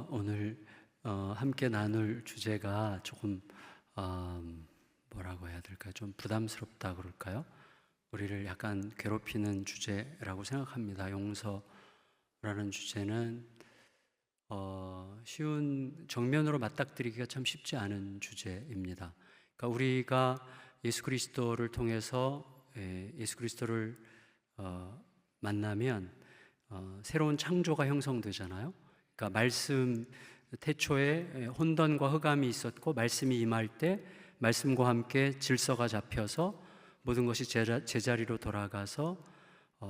오늘 함께 나눌 주제가 조금 뭐라고 해야 될까요? 좀 부담스럽다 그럴까요? 우리를 약간 괴롭히는 주제라고 생각합니다. 용서라는 주제는 쉬운 정면으로 맞닥뜨리기가 참 쉽지 않은 주제입니다. 그러니까 우리가 예수 그리스도를 통해서 예수 그리스도를 만나면 새로운 창조가 형성되잖아요. 그러니까 말씀 태초에 혼돈과 흑암이 있었고 말씀이 임할 때 말씀과 함께 질서가 잡혀서 모든 것이 제자리로 돌아가서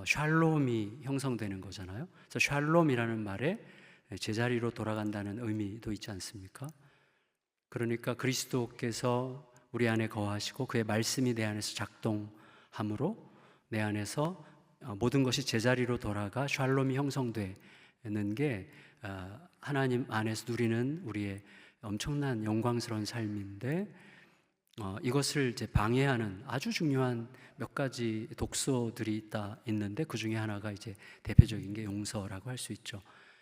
샬롬이 형성되는 거잖아요. 그래서 샬롬이라는 말에 제자리로 돌아간다는 의미도 있지 않습니까? 그러니까 그리스도께서 우리 안에 거하시고 그의 말씀이 내 안에서 작동함으로 내 안에서 모든 것이 제자리로 돌아가 샬롬이 형성되는 게 하나님 안에서 누리는 우리의 엄청난 영광스러운 삶인데, 이것을 이제 방해하는 아주 중요한 몇 가지 독소들이 있는데 그 중에 하나가 이제 대표적인 게 용서라고 할 수 있죠.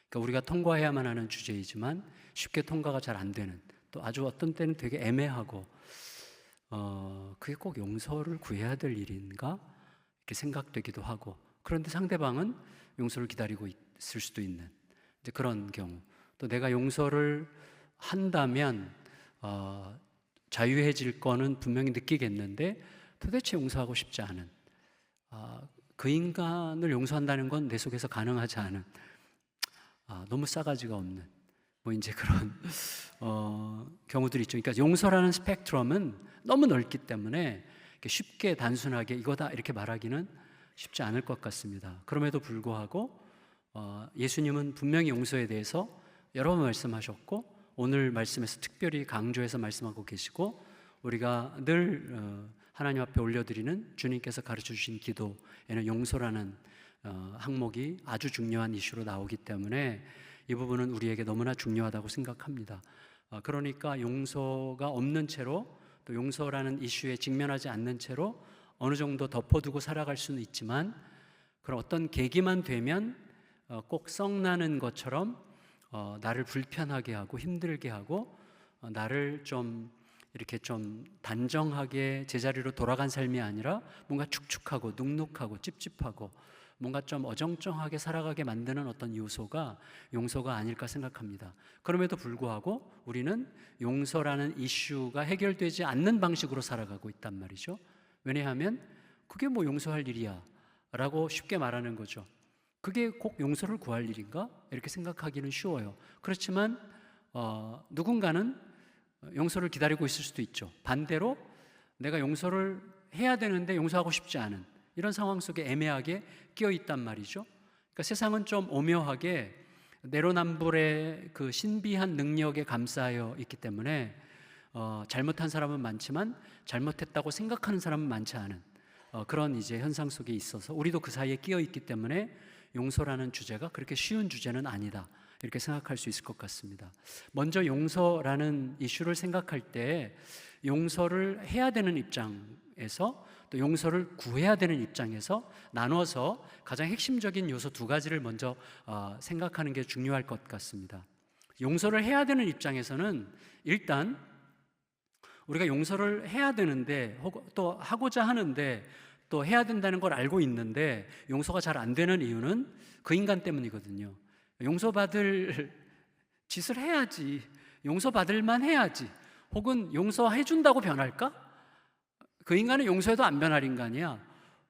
그러니까 우리가 통과해야만 하는 주제이지만 쉽게 통과가 잘 안 되는, 또 아주 어떤 때는 되게 애매하고 그게 꼭 용서를 구해야 될 일인가 이렇게 생각되기도 하고, 그런데 상대방은 용서를 기다리고 있을 수도 있는 이제 그런 경우, 또 내가 용서를 한다면 자유해질 거는 분명히 느끼겠는데 도대체 용서하고 싶지 않은, 그 인간을 용서한다는 건 내 속에서 가능하지 않은, 너무 싸가지가 없는 뭐 이제 그런 경우들이 있죠. 그러니까 용서라는 스펙트럼은 너무 넓기 때문에 쉽게 단순하게 이거다 이렇게 말하기는 쉽지 않을 것 같습니다. 그럼에도 불구하고 예수님은 분명히 용서에 대해서 여러 번 말씀하셨고 오늘 말씀에서 특별히 강조해서 말씀하고 계시고, 우리가 늘 하나님 앞에 올려드리는 주님께서 가르쳐 주신 기도에는 용서라는 항목이 아주 중요한 이슈로 나오기 때문에 이 부분은 우리에게 너무나 중요하다고 생각합니다. 그러니까 용서가 없는 채로, 또 용서라는 이슈에 직면하지 않는 채로 어느 정도 덮어두고 살아갈 수는 있지만, 그런 어떤 계기만 되면 꼭 썩나는 것처럼 나를 불편하게 하고 힘들게 하고 나를 좀 이렇게 좀 단정하게 제자리로 돌아간 삶이 아니라 뭔가 축축하고 눅눅하고 찝찝하고 뭔가 좀 어정쩡하게 살아가게 만드는 어떤 요소가 용서가 아닐까 생각합니다. 그럼에도 불구하고 우리는 용서라는 이슈가 해결되지 않는 방식으로 살아가고 있단 말이죠. 왜냐하면 그게 뭐 용서할 일이야 라고 쉽게 말하는 거죠. 그게 꼭 용서를 구할 일인가? 이렇게 생각하기는 쉬워요. 그렇지만 누군가는 용서를 기다리고 있을 수도 있죠. 반대로 내가 용서를 해야 되는데 용서하고 싶지 않은 이런 상황 속에 애매하게 끼어 있단 말이죠. 그러니까 세상은 좀 오묘하게 내로남불의 그 신비한 능력에 감싸여 있기 때문에 잘못한 사람은 많지만 잘못했다고 생각하는 사람은 많지 않은 그런 이제 현상 속에 있어서 우리도 그 사이에 끼어 있기 때문에 용서라는 주제가 그렇게 쉬운 주제는 아니다 이렇게 생각할 수 있을 것 같습니다. 먼저 용서라는 이슈를 생각할 때 용서를 해야 되는 입장에서 또 용서를 구해야 되는 입장에서 나눠서 가장 핵심적인 요소 두 가지를 먼저 생각하는 게 중요할 것 같습니다. 용서를 해야 되는 입장에서는 일단 우리가 용서를 해야 되는데 또 하고자 하는데 또 해야 된다는 걸 알고 있는데 용서가 잘 안 되는 이유는 그 인간 때문이거든요. 용서받을 짓을 해야지, 용서받을만 해야지, 혹은 용서해 준다고 변할까? 그 인간은 용서해도 안 변할 인간이야.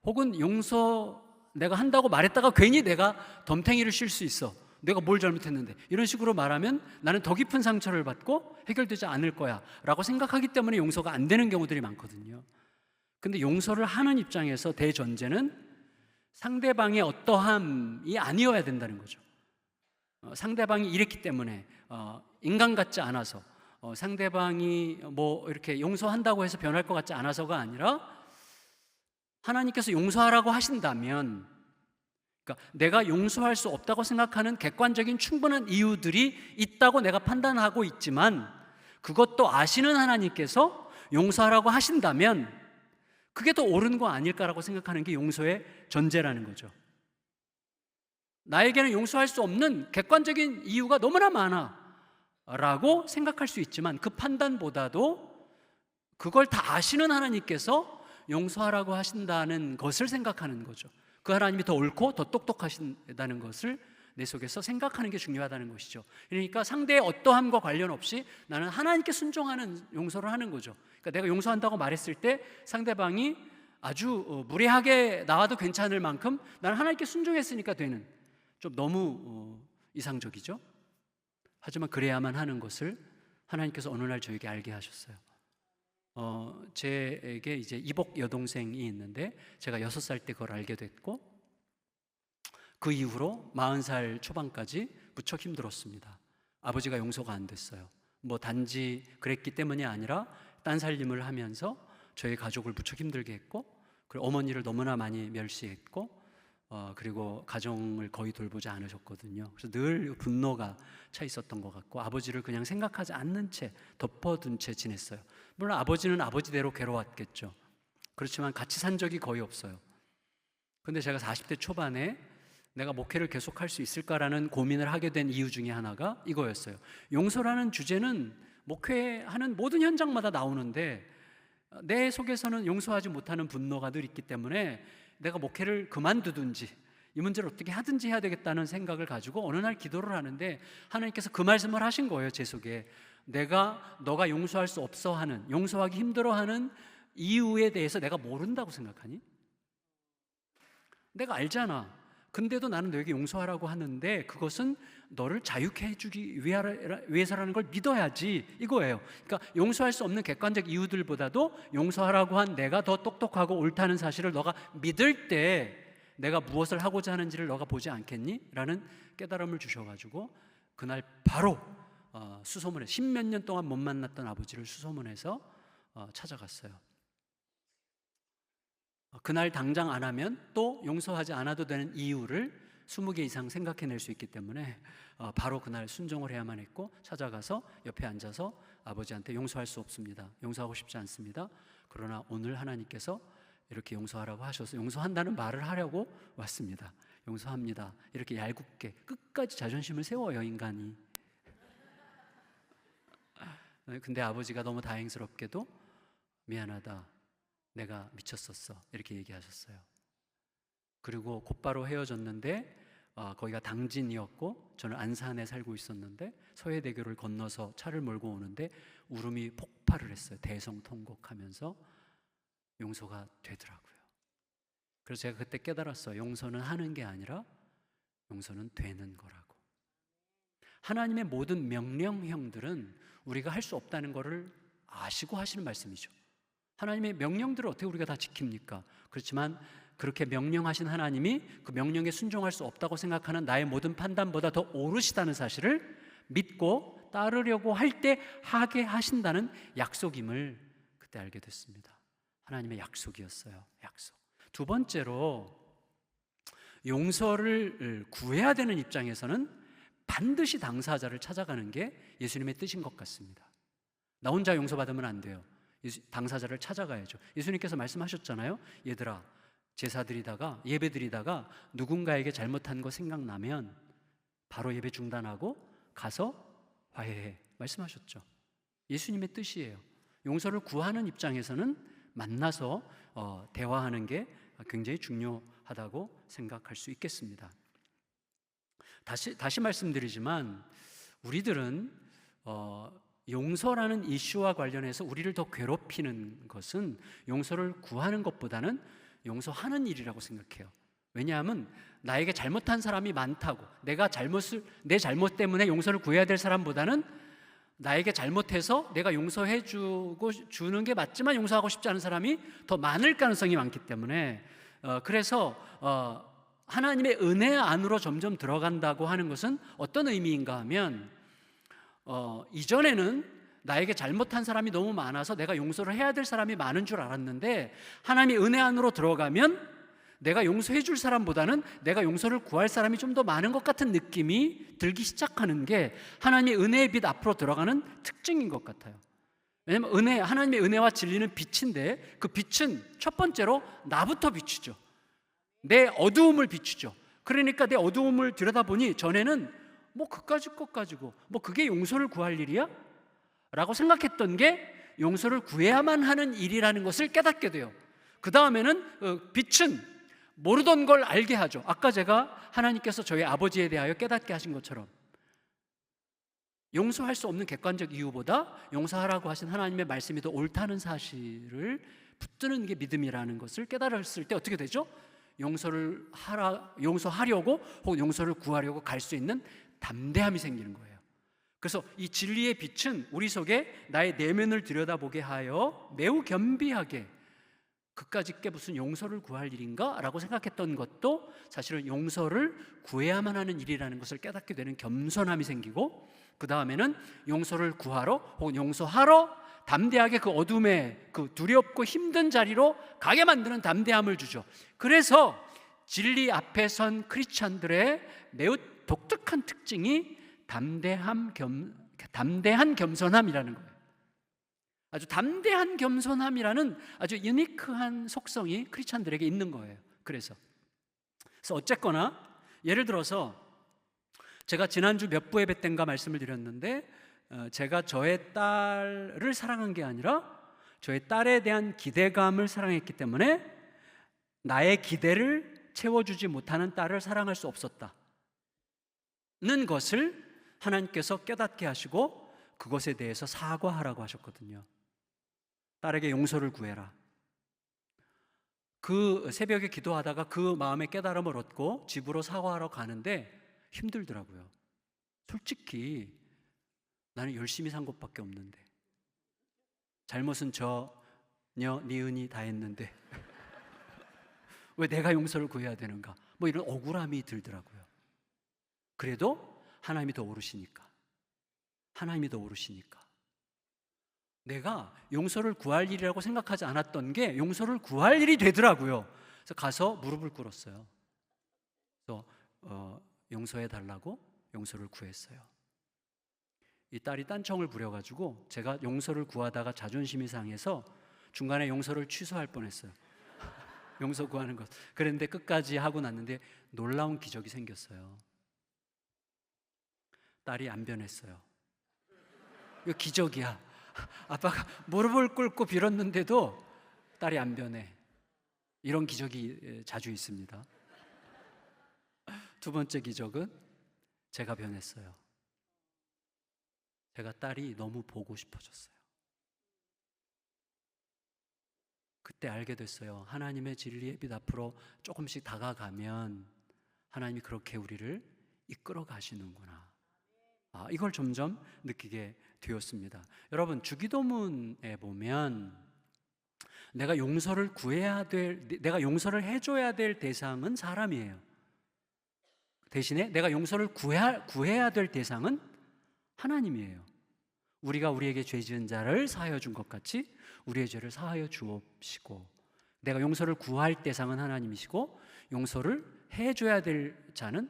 혹은 용서 내가 한다고 말했다가 괜히 내가 덤탱이를 쉴 수 있어. 내가 뭘 잘못했는데 이런 식으로 말하면 나는 더 깊은 상처를 받고 해결되지 않을 거야 라고 생각하기 때문에 용서가 안 되는 경우들이 많거든요. 근데 용서를 하는 입장에서 대전제는 상대방의 어떠함이 아니어야 된다는 거죠. 상대방이 이랬기 때문에 인간 같지 않아서 상대방이 뭐 이렇게 용서한다고 해서 변할 것 같지 않아서가 아니라 하나님께서 용서하라고 하신다면, 그러니까 내가 용서할 수 없다고 생각하는 객관적인 충분한 이유들이 있다고 내가 판단하고 있지만 그것도 아시는 하나님께서 용서하라고 하신다면 그게 더 옳은 거 아닐까라고 생각하는 게 용서의 전제라는 거죠. 나에게는 용서할 수 없는 객관적인 이유가 너무나 많아. 라고 생각할 수 있지만 그 판단보다도 그걸 다 아시는 하나님께서 용서하라고 하신다는 것을 생각하는 거죠. 그 하나님이 더 옳고 더 똑똑하신다는 것을 내 속에서 생각하는 게 중요하다는 것이죠. 그러니까 상대의 어떠함과 관련 없이 나는 하나님께 순종하는 용서를 하는 거죠. 그러니까 내가 용서한다고 말했을 때 상대방이 아주 무례하게 나와도 괜찮을 만큼 나는 하나님께 순종했으니까 되는, 좀 너무 이상적이죠. 하지만 그래야만 하는 것을 하나님께서 어느 날 저에게 알게 하셨어요. 제게 이제 이복 여동생이 있는데 제가 6살 때 그걸 알게 됐고 그 이후로 40살 초반까지 무척 힘들었습니다. 아버지가 용서가 안 됐어요. 뭐 단지 그랬기 때문이 아니라 딴 살림을 하면서 저희 가족을 무척 힘들게 했고, 그리고 어머니를 너무나 많이 멸시했고, 그리고 가정을 거의 돌보지 않으셨거든요. 그래서 늘 분노가 차 있었던 것 같고, 아버지를 그냥 생각하지 않는 채 덮어둔 채 지냈어요. 물론 아버지는 아버지대로 괴로웠겠죠. 그렇지만 같이 산 적이 거의 없어요. 근데 제가 40대 초반에 내가 목회를 계속할 수 있을까라는 고민을 하게 된 이유 중에 하나가 이거였어요. 용서라는 주제는 목회하는 모든 현장마다 나오는데 내 속에서는 용서하지 못하는 분노가 늘 있기 때문에 내가 목회를 그만두든지 이 문제를 어떻게 하든지 해야 되겠다는 생각을 가지고 어느 날 기도를 하는데 하나님께서 그 말씀을 하신 거예요. 제 속에. 너가 용서할 수 없어 하는, 용서하기 힘들어하는 이유에 대해서 내가 모른다고 생각하니? 내가 알잖아. 근데도 나는 너에게 용서하라고 하는데 그것은 너를 자유케 해주기 위해서라는 걸 믿어야지, 이거예요. 그러니까 용서할 수 없는 객관적 이유들보다도 용서하라고 한 내가 더 똑똑하고 옳다는 사실을 너가 믿을 때 내가 무엇을 하고자 하는지를 너가 보지 않겠니? 라는 깨달음을 주셔가지고 그날 바로 수소문해, 10몇 년 동안 못 만났던 아버지를 수소문해서 찾아갔어요. 그날 당장 안 하면 또 용서하지 않아도 되는 이유를 20개 이상 생각해낼 수 있기 때문에 바로 그날 순종을 해야만 했고, 찾아가서 옆에 앉아서 아버지한테 용서할 수 없습니다, 용서하고 싶지 않습니다, 그러나 오늘 하나님께서 이렇게 용서하라고 하셔서 용서한다는 말을 하려고 왔습니다, 용서합니다, 이렇게 얄궂게 끝까지 자존심을 세워요, 인간이. 근데 아버지가 너무 다행스럽게도 미안하다, 내가 미쳤었어, 이렇게 얘기하셨어요. 그리고 곧바로 헤어졌는데 거기가 당진이었고 저는 안산에 살고 있었는데 서해대교를 건너서 차를 몰고 오는데 울음이 폭발을 했어요. 대성통곡하면서 용서가 되더라고요. 그래서 제가 그때 깨달았어요. 용서는 하는 게 아니라 용서는 되는 거라고. 하나님의 모든 명령형들은 우리가 할 수 없다는 것을 아시고 하시는 말씀이죠. 하나님의 명령들을 어떻게 우리가 다 지킵니까? 그렇지만 그렇게 명령하신 하나님이 그 명령에 순종할 수 없다고 생각하는 나의 모든 판단보다 더 오르시다는 사실을 믿고 따르려고 할 때 하게 하신다는 약속임을 그때 알게 됐습니다. 하나님의 약속이었어요. 약속. 두 번째로, 용서를 구해야 되는 입장에서는 반드시 당사자를 찾아가는 게 예수님의 뜻인 것 같습니다. 나 혼자 용서받으면 안 돼요. 당사자를 찾아가야죠. 예수님께서 말씀하셨잖아요. 얘들아, 제사드리다가 예배드리다가 누군가에게 잘못한 거 생각나면 바로 예배 중단하고 가서 화해해, 말씀하셨죠. 예수님의 뜻이에요. 용서를 구하는 입장에서는 만나서 대화하는 게 굉장히 중요하다고 생각할 수 있겠습니다. 다시 말씀드리지만 우리들은 용서라는 이슈와 관련해서 우리를 더 괴롭히는 것은 용서를 구하는 것보다는 용서하는 일이라고 생각해요. 왜냐하면 나에게 잘못한 사람이 많다고, 내 잘못 때문에 용서를 구해야 될 사람보다는 나에게 잘못해서 내가 용서해 주는 게 맞지만 용서하고 싶지 않은 사람이 더 많을 가능성이 많기 때문에 그래서 하나님의 은혜 안으로 점점 들어간다고 하는 것은 어떤 의미인가 하면 이전에는 나에게 잘못한 사람이 너무 많아서 내가 용서를 해야 될 사람이 많은 줄 알았는데 하나님의 은혜 안으로 들어가면 내가 용서해 줄 사람보다는 내가 용서를 구할 사람이 좀 더 많은 것 같은 느낌이 들기 시작하는 게 하나님의 은혜의 빛 앞으로 들어가는 특징인 것 같아요. 왜냐하면 하나님의 은혜와 진리는 빛인데 그 빛은 첫 번째로 나부터 비추죠. 내 어두움을 비추죠. 그러니까 내 어두움을 들여다보니 전에는 뭐 그까짓 것 가지고 뭐 그게 용서를 구할 일이야? 라고 생각했던 게 용서를 구해야만 하는 일이라는 것을 깨닫게 돼요. 그 다음에는 빛은 모르던 걸 알게 하죠. 아까 제가 하나님께서 저희 아버지에 대하여 깨닫게 하신 것처럼 용서할 수 없는 객관적 이유보다 용서하라고 하신 하나님의 말씀이 더 옳다는 사실을 붙드는 게 믿음이라는 것을 깨달았을 때 어떻게 되죠? 용서하려고 혹은 용서를 구하려고 갈 수 있는 담대함이 생기는 거예요. 그래서 이 진리의 빛은 우리 속에 나의 내면을 들여다보게 하여 매우 겸비하게 그까짓 게 무슨 용서를 구할 일인가? 라고 생각했던 것도 사실은 용서를 구해야만 하는 일이라는 것을 깨닫게 되는 겸손함이 생기고, 그 다음에는 용서를 구하러 혹은 용서하러 담대하게 그 어둠의 그 두렵고 힘든 자리로 가게 만드는 담대함을 주죠. 그래서 진리 앞에 선 크리스찬들의 매우 독특한 특징이 담대한 겸손함이라는 거예요. 아주 담대한 겸손함이라는 아주 유니크한 속성이 크리스찬들에게 있는 거예요. 그래서 어쨌거나 예를 들어서 제가 지난주 몇 부 예배 때인가 말씀을 드렸는데, 제가 저의 딸을 사랑한 게 아니라 저의 딸에 대한 기대감을 사랑했기 때문에 나의 기대를 채워주지 못하는 딸을 사랑할 수 없었다는 것을 하나님께서 깨닫게 하시고 그것에 대해서 사과하라고 하셨거든요. 딸에게 용서를 구해라. 그 새벽에 기도하다가 그 마음의 깨달음을 얻고 집으로 사과하러 가는데 힘들더라고요. 솔직히 나는 열심히 산 것밖에 없는데, 잘못은 저녀 니은이 다 했는데 왜 내가 용서를 구해야 되는가, 뭐 이런 억울함이 들더라고요. 그래도 하나님이 더 오르시니까 내가 용서를 구할 일이라고 생각하지 않았던 게 용서를 구할 일이 되더라고요. 그래서 가서 무릎을 꿇었어요. 그래서 용서해 달라고 용서를 구했어요. 이 딸이 딴청을 부려가지고 제가 용서를 구하다가 자존심이 상해서 중간에 용서를 취소할 뻔했어요. 용서 구하는 것. 그런데 끝까지 하고 났는데 놀라운 기적이 생겼어요. 딸이 안 변했어요. 이거 기적이야. 아빠가 무릎을 꿇고 빌었는데도 딸이 안 변해. 이런 기적이 자주 있습니다. 두 번째 기적은 제가 변했어요. 제가 딸이 너무 보고 싶어졌어요. 그때 알게 됐어요. 하나님의 진리의 빛 앞으로 조금씩 다가가면 하나님이 그렇게 우리를 이끌어 가시는구나. 이걸 점점 느끼게 되었습니다. 여러분, 주기도문에 보면 내가 용서를 해줘야 될 대상은 사람이에요. 대신에 내가 용서를 구해야 될 대상은 하나님이에요. 우리가 우리에게 죄 지은 자를 사하여 준 것 같이 우리의 죄를 사하여 주옵시고, 내가 용서를 구할 대상은 하나님이시고 용서를 해줘야 될 자는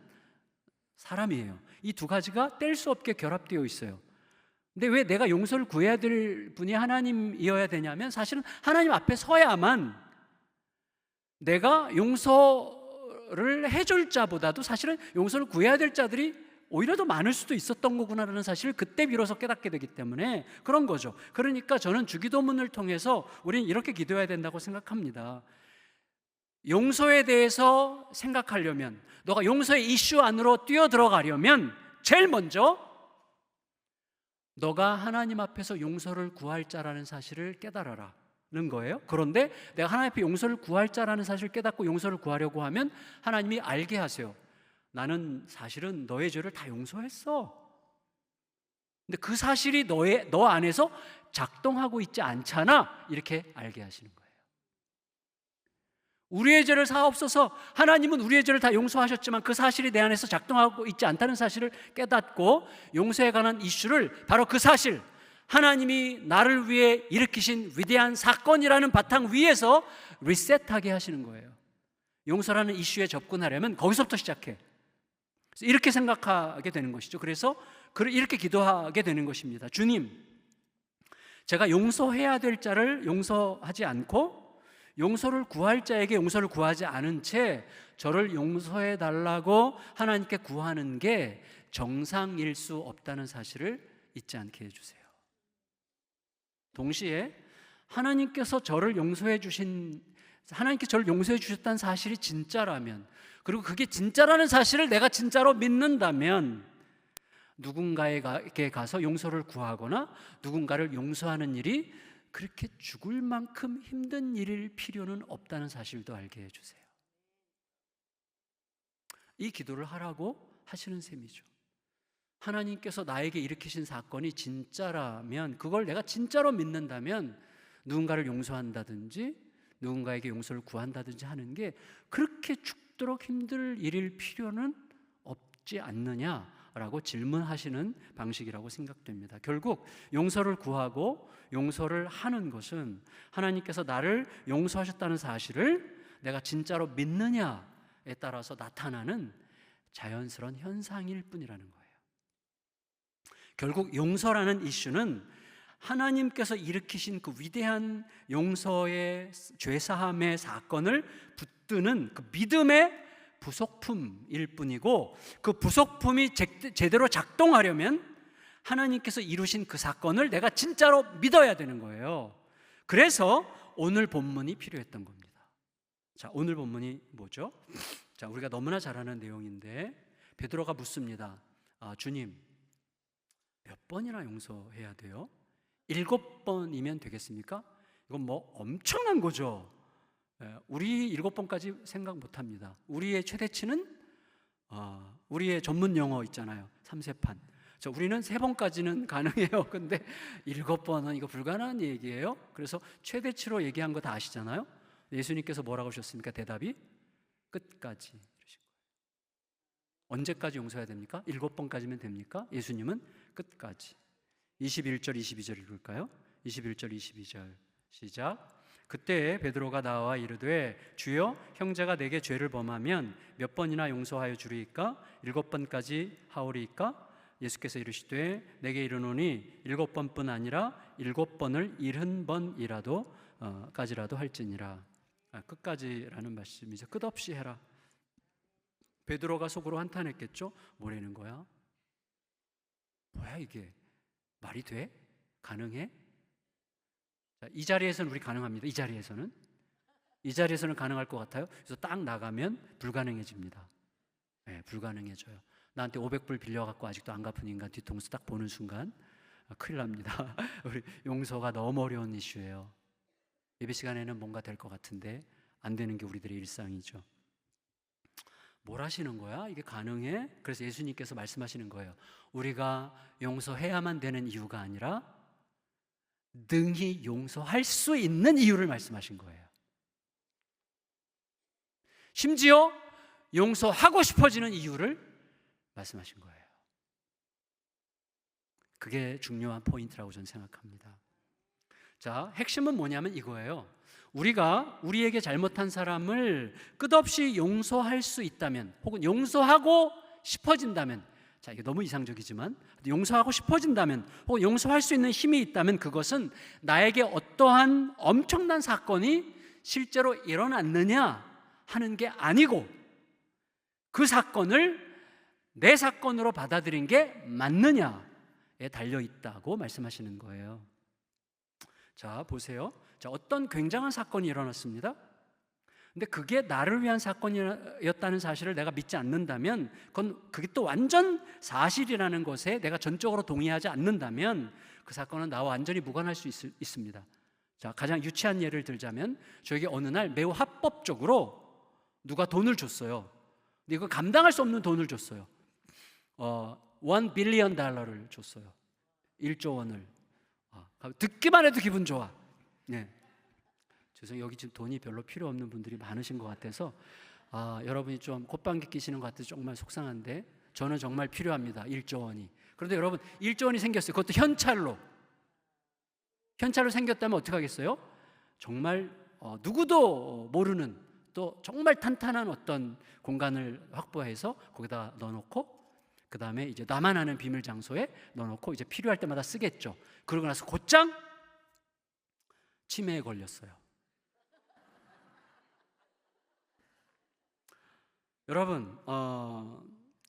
사람이에요. 이 두 가지가 뗄 수 없게 결합되어 있어요. 근데 왜 내가 용서를 구해야 될 분이 하나님이어야 되냐면, 사실은 하나님 앞에 서야만 내가 용서를 해줄 자보다도 사실은 용서를 구해야 될 자들이 오히려 더 많을 수도 있었던 거구나라는 사실을 그때 비로소 깨닫게 되기 때문에 그런 거죠. 그러니까 저는 주기도문을 통해서 우리는 이렇게 기도해야 된다고 생각합니다. 용서에 대해서 생각하려면, 너가 용서의 이슈 안으로 뛰어들어가려면 제일 먼저 너가 하나님 앞에서 용서를 구할 자라는 사실을 깨달아라는 거예요. 그런데 내가 하나님 앞에 용서를 구할 자라는 사실을 깨닫고 용서를 구하려고 하면 하나님이 알게 하세요. 나는 사실은 너의 죄를 다 용서했어. 근데 그 사실이 너 안에서 작동하고 있지 않잖아. 이렇게 알게 하시는 거예요. 우리의 죄를 사옵소서. 하나님은 우리의 죄를 다 용서하셨지만 그 사실이 내 안에서 작동하고 있지 않다는 사실을 깨닫고 용서에 관한 이슈를, 바로 그 사실, 하나님이 나를 위해 일으키신 위대한 사건이라는 바탕 위에서 리셋하게 하시는 거예요. 용서라는 이슈에 접근하려면 거기서부터 시작해. 이렇게 생각하게 되는 것이죠. 그래서 이렇게 기도하게 되는 것입니다. 주님, 제가 용서해야 될 자를 용서하지 않고 용서를 구할 자에게 용서를 구하지 않은 채 저를 용서해 달라고 하나님께 구하는 게 정상일 수 없다는 사실을 잊지 않게 해주세요. 동시에 하나님께서 저를 용서해 주셨다는 사실이 진짜라면, 그리고 그게 진짜라는 사실을 내가 진짜로 믿는다면 누군가에게 가서 용서를 구하거나 누군가를 용서하는 일이 그렇게 죽을 만큼 힘든 일일 필요는 없다는 사실도 알게 해주세요. 이 기도를 하라고 하시는 셈이죠. 하나님께서 나에게 일으키신 사건이 진짜라면, 그걸 내가 진짜로 믿는다면 누군가를 용서한다든지 누군가에게 용서를 구한다든지 하는 게 그렇게 죽도록 힘들 일일 필요는 없지 않느냐라고 질문하시는 방식이라고 생각됩니다. 결국 용서를 구하고 용서를 하는 것은 하나님께서 나를 용서하셨다는 사실을 내가 진짜로 믿느냐에 따라서 나타나는 자연스러운 현상일 뿐이라는 거예요. 결국 용서라는 이슈는 하나님께서 일으키신 그 위대한 용서의 죄사함의 사건을 붙드는 그 믿음의 부속품일 뿐이고, 그 부속품이 제대로 작동하려면 하나님께서 이루신 그 사건을 내가 진짜로 믿어야 되는 거예요. 그래서 오늘 본문이 필요했던 겁니다. 자, 오늘 본문이 뭐죠? 자, 우리가 너무나 잘 아는 내용인데 베드로가 묻습니다. 주님, 몇 번이나 용서해야 돼요? 7번이면 되겠습니까? 이건 뭐 엄청난 거죠. 우리 7번까지 생각 못합니다. 우리의 최대치는 우리의 전문 용어 있잖아요. 3세판. 우리는 3번까지는 가능해요. 근데 7번은 이거 불가능한 얘기예요. 그래서 최대치로 얘기한 거 다 아시잖아요. 예수님께서 뭐라고 하셨습니까? 대답이 끝까지 이러신 거예요. 언제까지 용서해야 됩니까? 7번까지면 됩니까? 예수님은 끝까지. 21절 22절 읽을까요? 21절 22절 시작. 그때 베드로가 나와 이르되 주여, 형제가 내게 죄를 범하면 몇 번이나 용서하여 주리이까? 7번까지 하오리이까? 예수께서 이르시되 내게 이르노니 7번뿐 아니라 7번을 70번이라도 까지라도 할지니라. 끝까지라는 말씀이죠. 끝없이 해라. 베드로가 속으로 한탄했겠죠. 뭐라는 거야? 뭐야 이게? 말이 돼? 가능해? 자, 이 자리에서는 우리 가능합니다. 이 자리에서는 가능할 것 같아요. 그래서 딱 나가면 불가능해집니다. 네, 불가능해져요. 나한테 500불 빌려갖고 아직도 안 갚은 인간 뒤통수 딱 보는 순간 큰일 납니다. 우리 용서가 너무 어려운 이슈예요. 예배 시간에는 뭔가 될 것 같은데 안 되는 게 우리들의 일상이죠. 뭘 하시는 거야? 이게 가능해? 그래서 예수님께서 말씀하시는 거예요. 우리가 용서해야만 되는 이유가 아니라 능히 용서할 수 있는 이유를 말씀하신 거예요. 심지어 용서하고 싶어지는 이유를 말씀하신 거예요. 그게 중요한 포인트라고 저는 생각합니다. 자, 핵심은 뭐냐면 이거예요. 우리가 우리에게 잘못한 사람을 끝없이 용서할 수 있다면, 혹은 용서하고 싶어진다면, 자, 이게 너무 이상적이지만 용서하고 싶어진다면, 혹은 용서할 수 있는 힘이 있다면 그것은 나에게 어떠한 엄청난 사건이 실제로 일어났느냐 하는 게 아니고 그 사건을 내 사건으로 받아들인 게 맞느냐에 달려있다고 말씀하시는 거예요. 자, 보세요. 자, 어떤 굉장한 사건이 일어났습니다. 근데 그게 나를 위한 사건이었다는 사실을 내가 믿지 않는다면, 그게 또 완전 사실이라는 것에 내가 전적으로 동의하지 않는다면 그 사건은 나와 완전히 무관할 수 있습니다. 자, 가장 유치한 예를 들자면 저에게 어느 날 매우 합법적으로 누가 돈을 줬어요. 근데 이거 감당할 수 없는 돈을 줬어요. $1 빌리언을 줬어요. 1조 원을. 듣기만 해도 기분 좋아. 네. 죄송해요. 여기 지금 돈이 별로 필요 없는 분들이 많으신 것 같아서 여러분이 좀 콧방귀 끼시는 것 같아서 정말 속상한데 저는 정말 필요합니다. 1조 원이. 그런데 여러분 1조 원이 생겼어요. 그것도 현찰로 생겼다면 어떻게 하겠어요? 정말 누구도 모르는 또 정말 탄탄한 어떤 공간을 확보해서 거기다 넣어놓고 그 다음에 이제 나만 아는 비밀 장소에 넣어놓고 이제 필요할 때마다 쓰겠죠. 그러고 나서 곧장 치매에 걸렸어요. 여러분,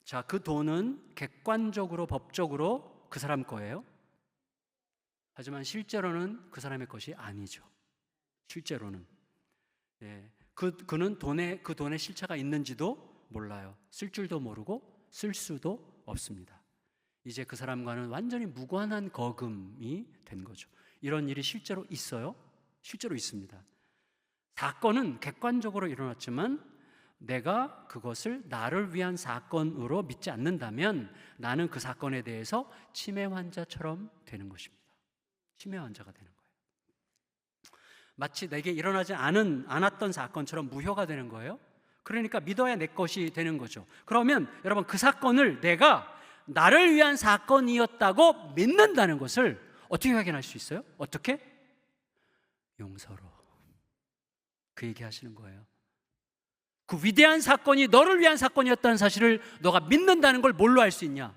자, 그 돈은 객관적으로 법적으로 그 사람 거예요. 하지만 실제로는 그 사람의 것이 아니죠. 실제로는. 예, 그는 그 돈에 실체가 있는지도 몰라요. 쓸 줄도 모르고 쓸 수도 없습니다. 이제 그 사람과는 완전히 무관한 거금이 된 거죠. 이런 일이 실제로 있어요. 실제로 있습니다. 사건은 객관적으로 일어났지만 내가 그것을 나를 위한 사건으로 믿지 않는다면 나는 그 사건에 대해서 치매 환자처럼 되는 것입니다. 치매 환자가 되는 거예요. 마치 내게 일어나지 않았던 사건처럼 무효가 되는 거예요. 그러니까 믿어야 내 것이 되는 거죠. 그러면 여러분, 그 사건을 내가 나를 위한 사건이었다고 믿는다는 것을 어떻게 확인할 수 있어요? 어떻게? 용서로. 그 얘기 하시는 거예요. 그 위대한 사건이 너를 위한 사건이었다는 사실을 너가 믿는다는 걸 뭘로 알 수 있냐?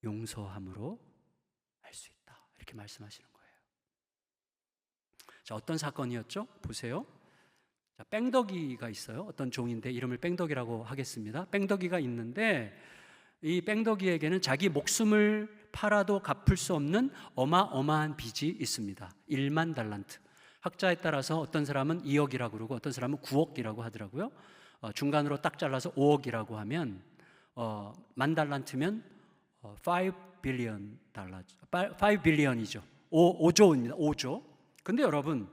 용서함으로 알 수 있다. 이렇게 말씀하시는 거예요. 자, 어떤 사건이었죠? 보세요. 자, 뺑덕이가 있어요. 어떤 종인데 이름을 뺑덕이라고 하겠습니다. 뺑덕이가 있는데 이 뺑덕이에게는 자기 목숨을 팔아도 갚을 수 없는 어마어마한 빚이 있습니다. 1만 달란트. 학자에 따라서 어떤 사람은 2억이라고 그러고 어떤 사람은 9억이라고 하더라고요. 중간으로 딱 잘라서 5억이라고 하면 만 달란트면 5 빌리언 달러, 5 빌리언이죠. 5조입니다. 5조. 근데 여러분,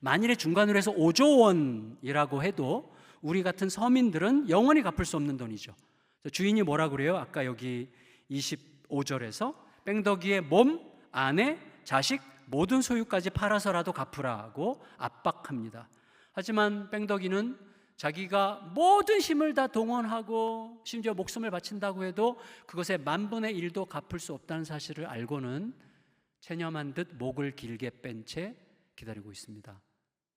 만일에 중간으로 해서 5조 원이라고 해도 우리 같은 서민들은 영원히 갚을 수 없는 돈이죠. 주인이 뭐라 그래요? 아까 여기 25절에서 뺑덕이의 몸, 아내, 자식, 모든 소유까지 팔아서라도 갚으라고 압박합니다. 하지만 뺑덕이는 자기가 모든 힘을 다 동원하고 심지어 목숨을 바친다고 해도 그것의 10,000분의 1도 갚을 수 없다는 사실을 알고는 체념한 듯 목을 길게 뺀 채 기다리고 있습니다.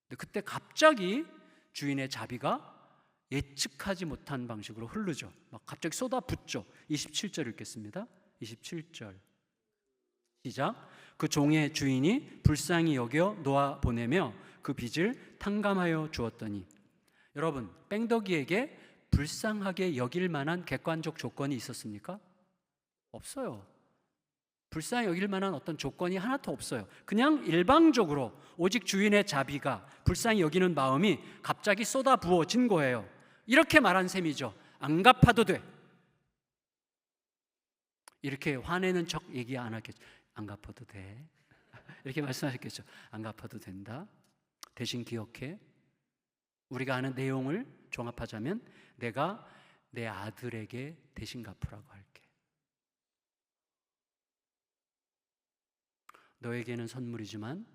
근데 그때 갑자기 주인의 자비가 예측하지 못한 방식으로 흐르죠. 막 갑자기 쏟아붓죠. 27절 읽겠습니다. 27절 시작. 그 종의 주인이 불쌍히 여겨 놓아 보내며 그 빚을 탕감하여 주었더니. 여러분, 뺑덕이에게 불쌍하게 여길 만한 객관적 조건이 있었습니까? 없어요. 불쌍히 여길 만한 어떤 조건이 하나도 없어요. 그냥 일방적으로 오직 주인의 자비가, 불쌍히 여기는 마음이 갑자기 쏟아 부어진 거예요. 이렇게 말한 셈이죠. 안 갚아도 돼. 이렇게 화내는 척 얘기 안 하겠죠. 안 갚아도 돼. 이렇게 말씀하셨겠죠. 안 갚아도 된다. 대신 기억해. 우리가 아는 내용을 종합하자면 내가 내 아들에게 대신 갚으라고 할게. 너에게는 선물이지만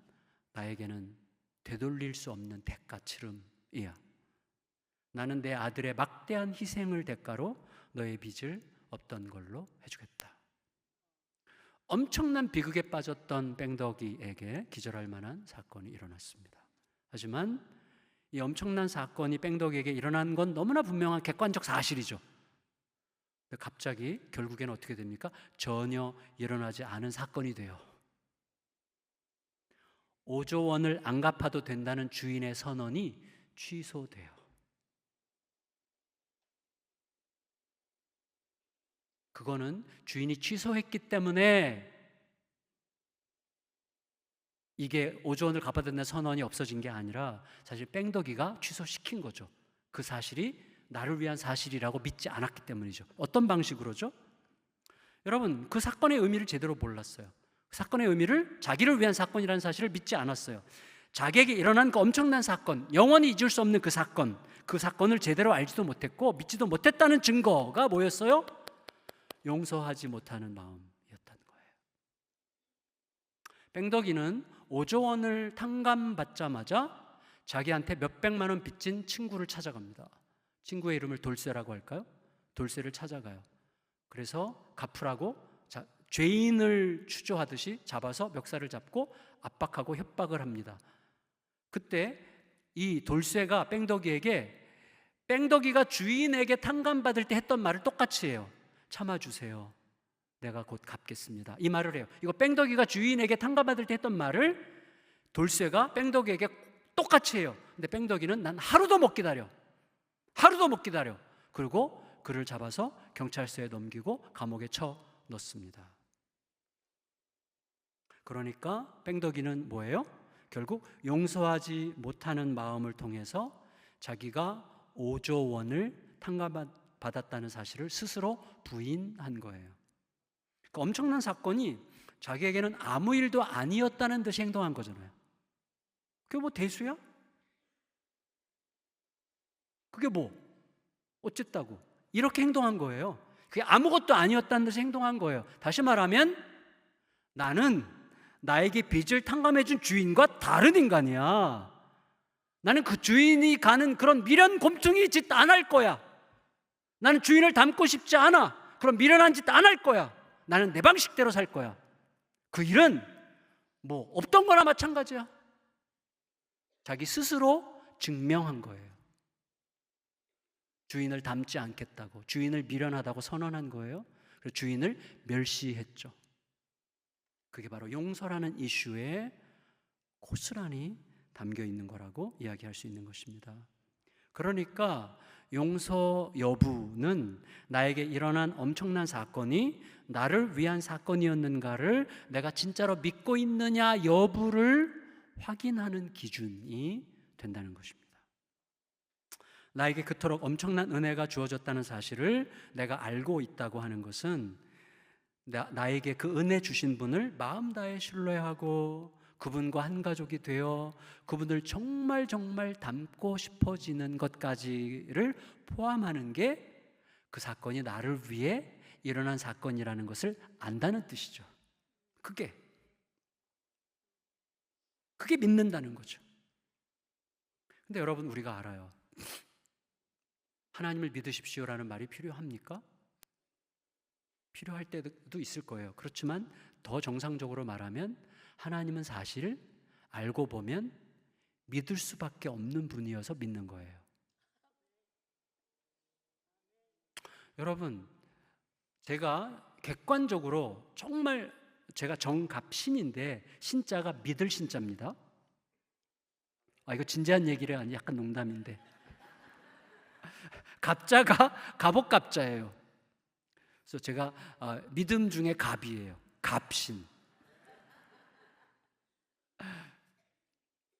나에게는 되돌릴 수 없는 대가 치름이야. 나는 내 아들의 막대한 희생을 대가로 너의 빚을 없던 걸로 해주겠다. 엄청난 비극에 빠졌던 뺑덕이에게 기절할 만한 사건이 일어났습니다. 하지만 이 엄청난 사건이 뺑덕이에게 일어난 건 너무나 분명한 객관적 사실이죠. 근데 갑자기 결국에는 어떻게 됩니까? 전혀 일어나지 않은 사건이 돼요. 5조 원을 안 갚아도 된다는 주인의 선언이 취소돼요. 그거는 주인이 취소했기 때문에 이게 5조 원을 갚아야 된다는 선언이 없어진 게 아니라 사실 뺑덕이가 취소시킨 거죠. 그 사실이 나를 위한 사실이라고 믿지 않았기 때문이죠. 어떤 방식으로죠? 여러분, 그 사건의 의미를 제대로 몰랐어요. 그 사건의 의미를 자기를 위한 사건이라는 사실을 믿지 않았어요. 자기에게 일어난 그 엄청난 사건, 영원히 잊을 수 없는 그 사건을 제대로 알지도 못했고 믿지도 못했다는 증거가 뭐였어요? 용서하지 못하는 마음이었다는 거예요. 뺑덕이는 5조 원을 탕감받자마자 자기한테 몇백만 원 빚진 친구를 찾아갑니다. 친구의 이름을 돌쇠라고 할까요? 돌쇠를 찾아가요. 그래서 갚으라고 죄인을 추조하듯이 잡아서 멱살을 잡고 압박하고 협박을 합니다. 그때 이 돌쇠가 뺑덕이가 주인에게 탕감받을 때 했던 말을 똑같이 해요. 참아주세요. 내가 곧 갚겠습니다. 이 말을 해요. 이거 뺑덕이가 주인에게 탕감받을 때 했던 말을 돌쇠가 뺑덕이에게 똑같이 해요. 근데 뺑덕이는 난 하루도 못 기다려. 하루도 못 기다려. 그리고 그를 잡아서 경찰서에 넘기고 감옥에 쳐 넣습니다. 그러니까 뺑덕이는 뭐예요? 결국 용서하지 못하는 마음을 통해서 자기가 5조 원을 탕감받았다는 사실을 스스로 부인한 거예요. 그러니까 엄청난 사건이 자기에게는 아무 일도 아니었다는 듯이 행동한 거잖아요. 그게 뭐 대수야? 그게 뭐 어쨌다고 이렇게 행동한 거예요. 그게 아무것도 아니었다는 듯이 행동한 거예요. 다시 말하면 나는 나에게 빚을 탕감해준 주인과 다른 인간이야. 나는 그 주인이 가는 그런 미련 곰퉁이 짓 안 할 거야. 나는 주인을 닮고 싶지 않아. 그런 미련한 짓 안 할 거야. 나는 내 방식대로 살 거야. 그 일은 뭐 없던 거나 마찬가지야. 자기 스스로 증명한 거예요. 주인을 닮지 않겠다고, 주인을 미련하다고 선언한 거예요. 그래서 주인을 멸시했죠. 그게 바로 용서라는 이슈에 고스란히 담겨 있는 거라고 이야기할 수 있는 것입니다. 그러니까 용서 여부는 나에게 일어난 엄청난 사건이 나를 위한 사건이었는가를 내가 진짜로 믿고 있느냐 여부를 확인하는 기준이 된다는 것입니다. 나에게 그토록 엄청난 은혜가 주어졌다는 사실을 내가 알고 있다고 하는 것은 나에게 그 은혜 주신 분을 마음 다해 신뢰하고 그분과 한 가족이 되어 그분을 정말 닮고 싶어지는 것까지를 포함하는 게 그 사건이 나를 위해 일어난 사건이라는 것을 안다는 뜻이죠. 그게 믿는다는 거죠. 근데 여러분, 우리가 알아요. 하나님을 믿으십시오라는 말이 필요합니까? 필요할 때도 있을 거예요. 그렇지만 더 정상적으로 말하면 하나님은 사실 알고 보면 믿을 수밖에 없는 분이어서 믿는 거예요. 여러분, 제가 객관적으로 정말 제가 정갑신인데 신자가 믿을 신자입니다. 이거 진지한 얘기를 아니 약간 농담인데 갑자가 갑옷갑자예요. 그래서 제가 믿음 중에 갑이에요. 갑신.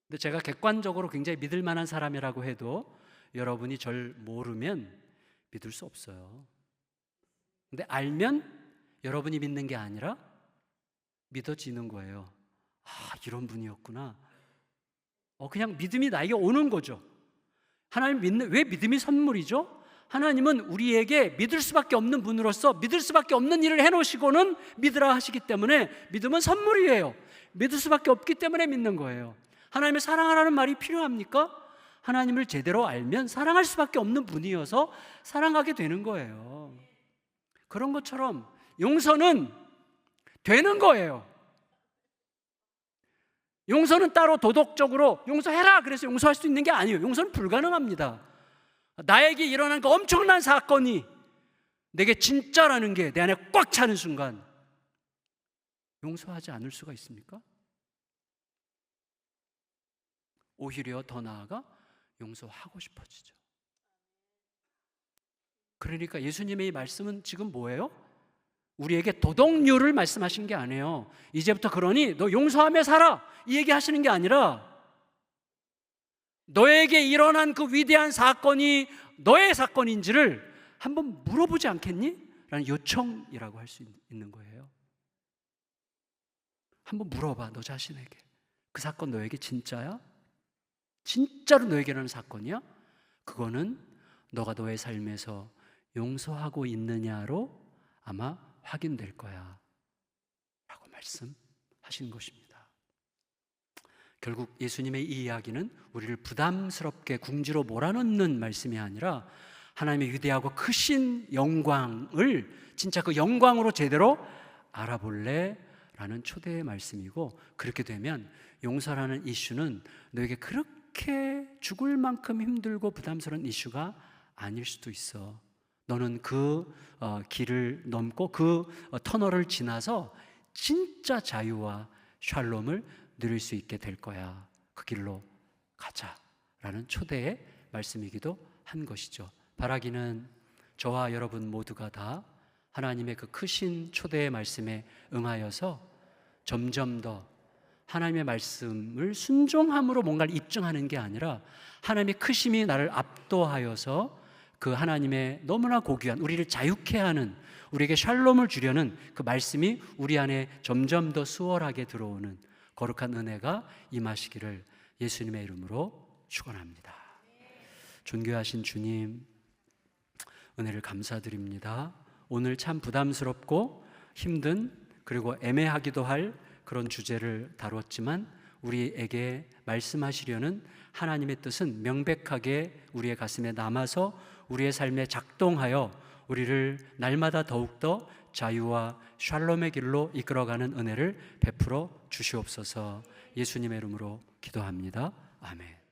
근데 제가 객관적으로 굉장히 믿을 만한 사람이라고 해도 여러분이 절 모르면 믿을 수 없어요. 근데 알면 여러분이 믿는 게 아니라 믿어지는 거예요. 이런 분이었구나. 그냥 믿음이 나에게 오는 거죠. 하나님 왜 믿음이 선물이죠? 하나님은 우리에게 믿을 수밖에 없는 분으로서 믿을 수밖에 없는 일을 해놓으시고는 믿으라 하시기 때문에 믿음은 선물이에요. 믿을 수밖에 없기 때문에 믿는 거예요. 하나님을 사랑하라는 말이 필요합니까? 하나님을 제대로 알면 사랑할 수밖에 없는 분이어서 사랑하게 되는 거예요. 그런 것처럼 용서는 되는 거예요. 용서는 따로 도덕적으로 용서해라 그래서 용서할 수 있는 게 아니에요. 용서는 불가능합니다. 나에게 일어난 그 엄청난 사건이 내게 진짜라는 게 내 안에 꽉 차는 순간 용서하지 않을 수가 있습니까? 오히려 더 나아가 용서하고 싶어지죠. 그러니까 예수님의 이 말씀은 지금 뭐예요? 우리에게 도덕률을 말씀하신 게 아니에요. 이제부터 그러니 너 용서하며 살아 이 얘기 하시는 게 아니라 너에게 일어난 그 위대한 사건이 너의 사건인지를 한번 물어보지 않겠니? 라는 요청이라고 할 수 있는 거예요. 한번 물어봐, 너 자신에게. 그 사건 너에게 진짜야? 진짜로 너에게 일어난 사건이야? 그거는 너가 너의 삶에서 용서하고 있느냐로 아마 확인될 거야 라고 말씀하신 것입니다. 결국 예수님의 이 이야기는 우리를 부담스럽게 궁지로 몰아넣는 말씀이 아니라 하나님의 위대하고 크신 영광을 진짜 그 영광으로 제대로 알아볼래? 라는 초대의 말씀이고, 그렇게 되면 용서라는 이슈는 너에게 그렇게 죽을 만큼 힘들고 부담스러운 이슈가 아닐 수도 있어. 너는 그 길을 넘고 그 터널을 지나서 진짜 자유와 샬롬을 누릴 수 있게 될 거야. 그 길로 가자 라는 초대의 말씀이기도 한 것이죠. 바라기는 저와 여러분 모두가 다 하나님의 그 크신 초대의 말씀에 응하여서 점점 더 하나님의 말씀을 순종함으로 뭔가를 입증하는 게 아니라 하나님의 크심이 나를 압도하여서 그 하나님의 너무나 고귀한, 우리를 자유케 하는, 우리에게 샬롬을 주려는 그 말씀이 우리 안에 점점 더 수월하게 들어오는 거룩한 은혜가 임하시기를 예수님의 이름으로 축원합니다. 존귀하신 주님, 은혜를 감사드립니다. 오늘 참 부담스럽고 힘든, 그리고 애매하기도 할 그런 주제를 다뤘지만 우리에게 말씀하시려는 하나님의 뜻은 명백하게 우리의 가슴에 남아서 우리의 삶에 작동하여 우리를 날마다 더욱더 자유와 샬롬의 길로 이끌어가는 은혜를 베풀어 주시옵소서. 예수님의 이름으로 기도합니다. 아멘.